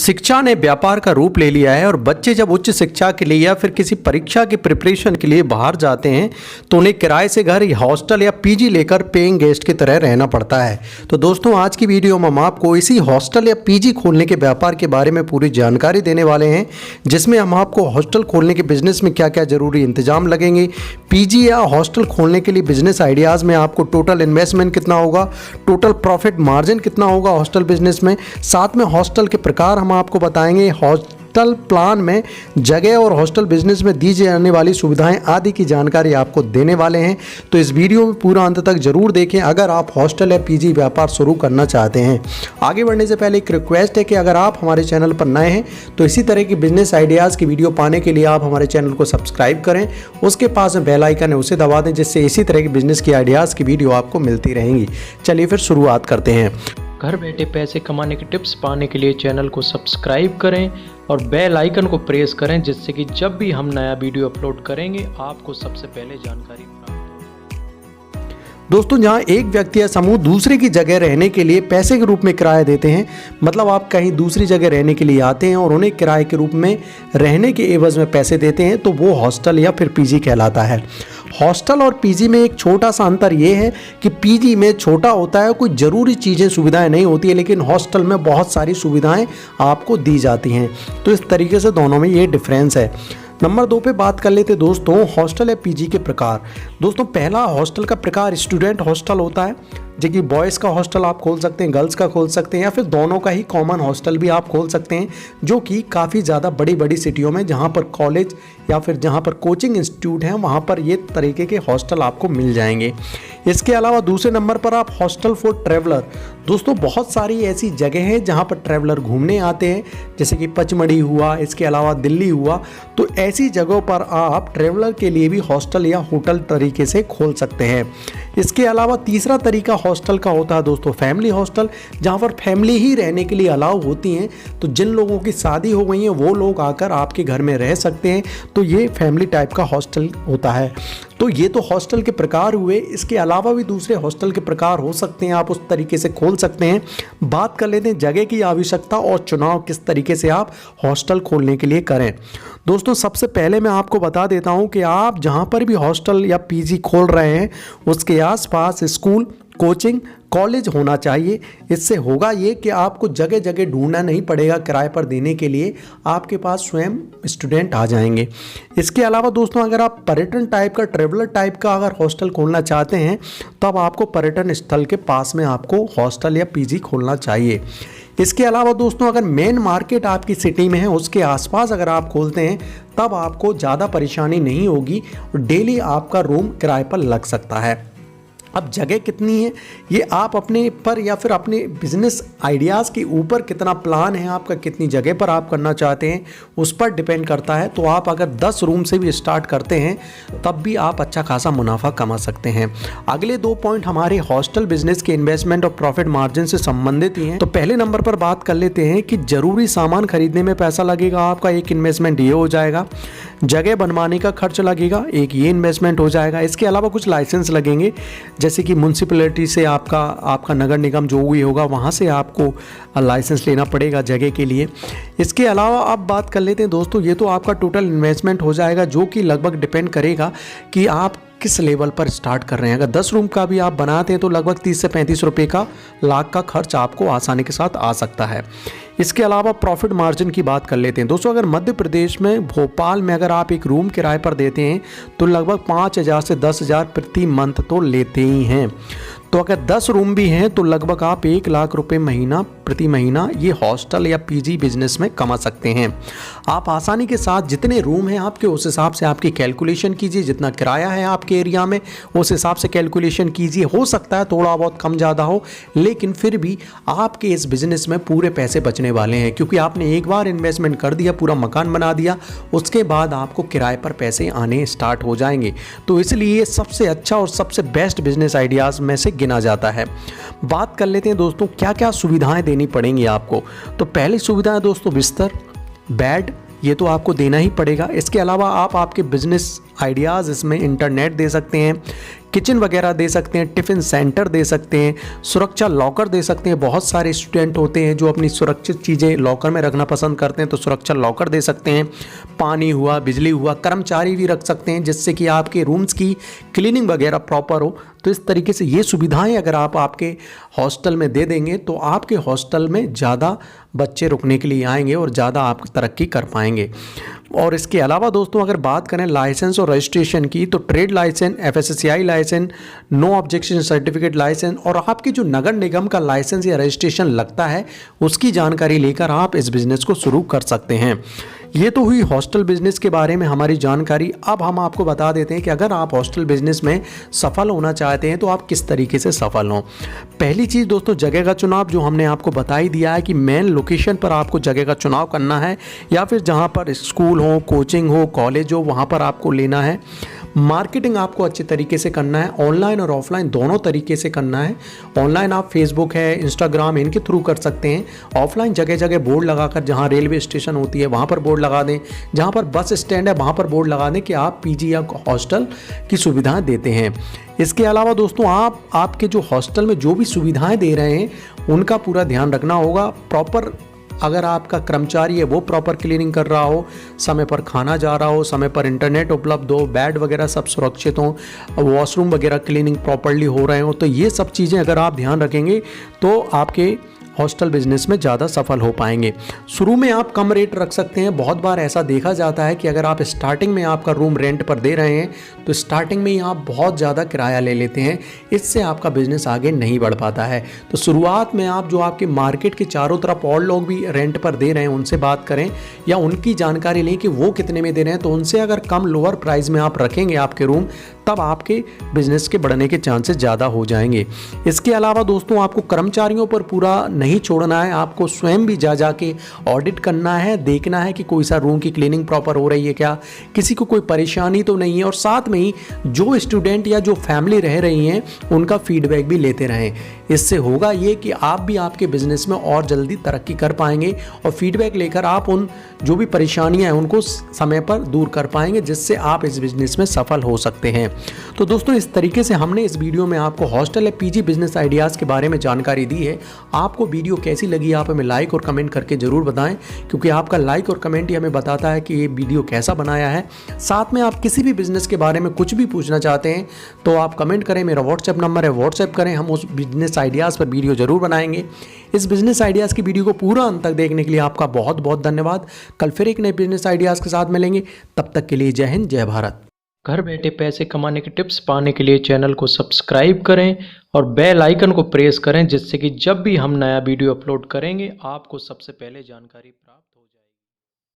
शिक्षा ने व्यापार का रूप ले लिया है और बच्चे जब उच्च शिक्षा के लिए या फिर किसी परीक्षा की प्रिपरेशन के लिए बाहर जाते हैं तो उन्हें किराए से घर या हॉस्टल या पीजी लेकर पेइंग गेस्ट की तरह रहना पड़ता है। तो दोस्तों आज की वीडियो में हम आपको इसी हॉस्टल या पीजी खोलने के व्यापार के बारे में पूरी जानकारी देने वाले हैं, जिसमें हम आपको हॉस्टल खोलने के बिजनेस में क्या क्या जरूरी इंतजाम लगेंगे, पीजी या हॉस्टल खोलने के लिए बिजनेस आइडियाज़ में आपको टोटल इन्वेस्टमेंट कितना होगा, टोटल प्रॉफिट मार्जिन कितना होगा हॉस्टल बिजनेस में, साथ में हॉस्टल के प्रकार हम आपको बताएंगे, हॉस्टल प्लान में जगह और हॉस्टल बिजनेस में दी जाने वाली सुविधाएं आदि की जानकारी आपको देने वाले हैं। तो इस वीडियो में पूरा अंत तक जरूर देखें अगर आप हॉस्टल या पीजी व्यापार शुरू करना चाहते हैं। आगे बढ़ने से पहले एक रिक्वेस्ट है कि अगर आप हमारे चैनल पर नए हैं तो इसी तरह की बिजनेस आइडियाज़ की वीडियो पाने के लिए आप हमारे चैनल को सब्सक्राइब करें, उसके पास में बेल आइकन है उसे दबा दें, जिससे इसी तरह की बिजनेस की आइडियाज़ की वीडियो आपको मिलती रहेंगी। चलिए फिर शुरुआत करते हैं। घर बैठे पैसे कमाने के टिप्स पाने के लिए चैनल को सब्सक्राइब करें और बेल आइकन को प्रेस करें, जिससे कि जब भी हम नया वीडियो अपलोड करेंगे आपको सबसे पहले जानकारी प्राप्त हो। दोस्तों जहां एक व्यक्ति या समूह दूसरे की जगह रहने के लिए पैसे के रूप में किराया देते हैं, मतलब आप कहीं दूसरी जगह रहने के लिए आते हैं और उन्हें किराए के रूप में रहने के एवज में पैसे देते हैं, तो वो हॉस्टल या फिर पीजी कहलाता है। हॉस्टल और पीजी में एक छोटा सा अंतर ये है कि पीजी में छोटा होता है, कोई ज़रूरी चीज़ें सुविधाएं नहीं होती है, लेकिन हॉस्टल में बहुत सारी सुविधाएं आपको दी जाती हैं। तो इस तरीके से दोनों में ये डिफरेंस है। नंबर 2 पे बात कर लेते दोस्तों हॉस्टल या पीजी के प्रकार। दोस्तों पहला हॉस्टल का प्रकार स्टूडेंट हॉस्टल होता है, जो कि बॉयज़ का हॉस्टल आप खोल सकते हैं, गर्ल्स का खोल सकते हैं, या फिर दोनों का ही कॉमन हॉस्टल भी आप खोल सकते हैं, जो कि काफ़ी ज़्यादा बड़ी बड़ी सिटियों में जहाँ पर कॉलेज या फिर जहाँ पर कोचिंग इंस्टीट्यूट हैं वहाँ पर ये तरीके के हॉस्टल आपको मिल जाएंगे। इसके अलावा दूसरे नंबर पर आप हॉस्टल फॉर ट्रैवलर। दोस्तों बहुत सारी ऐसी जगह हैं जहाँ पर ट्रैवलर घूमने आते हैं, जैसे कि पचमढ़ी हुआ, इसके अलावा दिल्ली हुआ, तो ऐसी जगहों पर आप ट्रैवलर के लिए भी हॉस्टल या होटल तरीके से खोल सकते हैं। इसके अलावा तीसरा तरीका हॉस्टल का होता है दोस्तों फैमिली हॉस्टल, जहाँ पर फैमिली ही रहने के लिए अलाउ होती हैं, तो जिन लोगों की शादी हो गई है वो लोग आकर आपके घर में रह सकते हैं, तो ये फैमिली टाइप का हॉस्टल होता है। तो ये तो हॉस्टल के प्रकार हुए, इसके अलावा भी दूसरे हॉस्टल के प्रकार हो सकते हैं, आप उस तरीके से खोल सकते हैं। बात कर लेते हैं जगह की आवश्यकता और चुनाव किस तरीके से आप हॉस्टल खोलने के लिए करें। दोस्तों सबसे पहले मैं आपको बता देता हूं कि आप जहां पर भी हॉस्टल या पीजी खोल रहे हैं उसके आसपास स्कूल, कोचिंग, कॉलेज होना चाहिए। इससे होगा ये कि आपको जगह जगह ढूंढना नहीं पड़ेगा किराए पर देने के लिए, आपके पास स्वयं स्टूडेंट आ जाएंगे। इसके अलावा दोस्तों अगर आप पर्यटन टाइप का, ट्रेवलर टाइप का अगर हॉस्टल खोलना चाहते हैं तब आपको पर्यटन स्थल के पास में आपको हॉस्टल या पीजी खोलना चाहिए। इसके अलावा दोस्तों अगर मेन मार्केट आपकी सिटी में है उसके आसपास अगर आप खोलते हैं तब आपको ज़्यादा परेशानी नहीं होगी और डेली आपका रूम किराए पर लग सकता है। अब जगह कितनी है ये आप अपने पर या फिर अपने बिजनेस आइडियाज़ के ऊपर कितना प्लान है आपका, कितनी जगह पर आप करना चाहते हैं उस पर डिपेंड करता है। तो आप अगर 10 रूम से भी स्टार्ट करते हैं तब भी आप अच्छा खासा मुनाफा कमा सकते हैं। अगले 2 पॉइंट हमारे हॉस्टल बिजनेस के इन्वेस्टमेंट और प्रॉफिट मार्जिन से संबंधित ही हैं। तो पहले नंबर पर बात कर लेते हैं कि ज़रूरी सामान खरीदने में पैसा लगेगा आपका, एक इन्वेस्टमेंट ये हो जाएगा। जगह बनवाने का खर्च लगेगा, एक ये इन्वेस्टमेंट हो जाएगा। इसके अलावा कुछ लाइसेंस लगेंगे, जैसे कि म्यूनसिपैलिटी से आपका नगर निगम जो भी होगा वहाँ से आपको लाइसेंस लेना पड़ेगा जगह के लिए। इसके अलावा अब बात कर लेते हैं दोस्तों, ये तो आपका टोटल इन्वेस्टमेंट हो जाएगा, जो कि लगभग डिपेंड करेगा कि आप किस लेवल पर स्टार्ट कर रहे हैं। अगर 10 रूम का भी आप बनाते हैं तो लगभग 30 से 35 रुपये का लाख का खर्च आपको आसानी के साथ आ सकता है। इसके अलावा प्रॉफिट मार्जिन की बात कर लेते हैं दोस्तों, अगर मध्य प्रदेश में भोपाल में अगर आप एक रूम किराए पर देते हैं तो लगभग 5,000 से 10,000 प्रति मंथ तो लेते ही हैं। तो अगर 10 रूम भी हैं तो लगभग आप 1 लाख रुपए महीना प्रति महीना ये हॉस्टल या पीजी बिजनेस में कमा सकते हैं। आप आसानी के साथ जितने रूम हैं आपके उस हिसाब से आपकी कैलकुलेशन कीजिए, जितना किराया है आपके एरिया में उस हिसाब से कैलकुलेशन कीजिए। हो सकता है थोड़ा बहुत कम ज़्यादा हो, लेकिन फिर भी आपके इस बिज़नेस में पूरे पैसे बचने वाले हैं, क्योंकि आपने एक बार इन्वेस्टमेंट कर दिया, पूरा मकान बना दिया, उसके बाद आपको किराए पर पैसे आने स्टार्ट हो जाएंगे। तो इसलिए सबसे अच्छा और सबसे बेस्ट बिजनेस आइडियाज़ में से गिना जाता है। बात कर लेते हैं दोस्तों क्या क्या सुविधाएं देनी पड़ेंगी आपको। तो पहली सुविधा है दोस्तों बिस्तर, बेड, ये तो आपको देना ही पड़ेगा। इसके अलावा आप आपके बिजनेस आइडियाज़ इसमें इंटरनेट दे सकते हैं, किचन वगैरह दे सकते हैं, टिफ़िन सेंटर दे सकते हैं, सुरक्षा लॉकर दे सकते हैं। बहुत सारे स्टूडेंट होते हैं जो अपनी सुरक्षित चीज़ें लॉकर में रखना पसंद करते हैं, तो सुरक्षा लॉकर दे सकते हैं। पानी हुआ, बिजली हुआ, कर्मचारी भी रख सकते हैं जिससे कि आपके रूम्स की क्लीनिंग वगैरह प्रॉपर हो। तो इस तरीके से ये सुविधाएं अगर आप आपके हॉस्टल में दे देंगे तो आपके हॉस्टल में ज़्यादा बच्चे रुकने के लिए आएंगे और ज़्यादा आप तरक्की कर पाएंगे। और इसके अलावा दोस्तों अगर बात करें लाइसेंस और रजिस्ट्रेशन की, तो trade licence, FSSAI licence, no objection certificate licence और आपके जो नगर निगम का लाइसेंस या रजिस्ट्रेशन लगता है उसकी जानकारी लेकर आप इस बिज़नेस को शुरू कर सकते हैं। ये तो हुई हॉस्टल बिज़नेस के बारे में हमारी जानकारी। अब हम आपको बता देते हैं कि अगर आप हॉस्टल बिज़नेस में सफल होना चाहते हैं तो आप किस तरीके से सफल हों। पहली चीज़ दोस्तों, जगह का चुनाव, जो हमने आपको बता ही दिया है कि मेन लोकेशन पर आपको जगह का चुनाव करना है या फिर जहाँ पर स्कूल हो, कोचिंग हो, कॉलेज हो, वहाँ पर आपको लेना है। मार्केटिंग आपको अच्छे तरीके से करना है, ऑनलाइन और ऑफलाइन दोनों तरीके से करना है। ऑनलाइन आप फेसबुक है, इंस्टाग्राम, इनके थ्रू कर सकते हैं। ऑफलाइन जगह जगह बोर्ड लगाकर, जहाँ रेलवे स्टेशन होती है वहाँ पर बोर्ड लगा दें, जहाँ पर बस स्टैंड है वहाँ पर बोर्ड लगा दें कि आप पीजी या हॉस्टल की सुविधाएं देते हैं। इसके अलावा दोस्तों आप आपके जो हॉस्टल में जो भी सुविधाएं दे रहे हैं उनका पूरा ध्यान रखना होगा। प्रॉपर अगर आपका कर्मचारी है वो प्रॉपर क्लीनिंग कर रहा हो, समय पर खाना जा रहा हो, समय पर इंटरनेट उपलब्ध हो, बेड वगैरह सब सुरक्षित हो, वॉशरूम वगैरह क्लीनिंग प्रॉपरली हो रहे हो, तो ये सब चीज़ें अगर आप ध्यान रखेंगे तो आपके हॉस्टल बिजनेस में ज़्यादा सफल हो पाएंगे। शुरू में आप कम रेट रख सकते हैं। बहुत बार ऐसा देखा जाता है कि अगर आप स्टार्टिंग में आपका रूम रेंट पर दे रहे हैं तो स्टार्टिंग में ही आप बहुत ज़्यादा किराया ले लेते हैं, इससे आपका बिजनेस आगे नहीं बढ़ पाता है। तो शुरुआत में आप जो आपके मार्केट के चारों तरफ और लोग भी रेंट पर दे रहे हैं उनसे बात करें या उनकी जानकारी लें कि वो कितने में दे रहे हैं, तो उनसे अगर कम लोअर प्राइस में आप रखेंगे आपके रूम, तब आपके बिजनेस के बढ़ने के चांसेस ज़्यादा हो जाएंगे। इसके अलावा दोस्तों आपको कर्मचारियों पर पूरा नहीं छोड़ना है, आपको स्वयं भी जा जाके ऑडिट करना है, देखना है कि कोई सा रूम की क्लीनिंग प्रॉपर हो रही है क्या, किसी को कोई परेशानी तो नहीं है, और साथ में ही जो स्टूडेंट या जो फैमिली रह रही हैं उनका फीडबैक भी लेते रहें। इससे होगा ये कि आप भी आपके बिजनेस में और जल्दी तरक्की कर पाएंगे और फीडबैक लेकर आप उन जो भी परेशानियां हैं उनको समय पर दूर कर पाएंगे, जिससे आप इस बिजनेस में सफल हो सकते हैं। तो दोस्तों इस तरीके से हमने इस वीडियो में आपको हॉस्टल या पीजी बिजनेस आइडियाज़ के बारे में जानकारी दी है। आपको वीडियो कैसी लगी आप हमें लाइक और कमेंट करके ज़रूर बताएं, क्योंकि आपका लाइक और कमेंट ही हमें बताता है कि ये वीडियो कैसा बनाया है। साथ में आप किसी भी बिजनेस के बारे में कुछ भी पूछना चाहते हैं तो आप कमेंट करें, मेरा व्हाट्सएप नंबर है, व्हाट्सएप करें, हम उस बिजनेस आइडियाज़ पर वीडियो ज़रूर बनाएंगे। इस बिजनेस आइडियाज़ की वीडियो को पूरा अंत तक देखने के लिए आपका बहुत बहुत धन्यवाद। कल फिर एक नए बिजनेस आइडियाज़ के साथ मिलेंगे, तब तक के लिए जय हिंद, जय भारत। घर बैठे पैसे कमाने के टिप्स पाने के लिए चैनल को सब्सक्राइब करें और बेल आइकन को प्रेस करें, जिससे कि जब भी हम नया वीडियो अपलोड करेंगे आपको सबसे पहले जानकारी प्राप्त हो।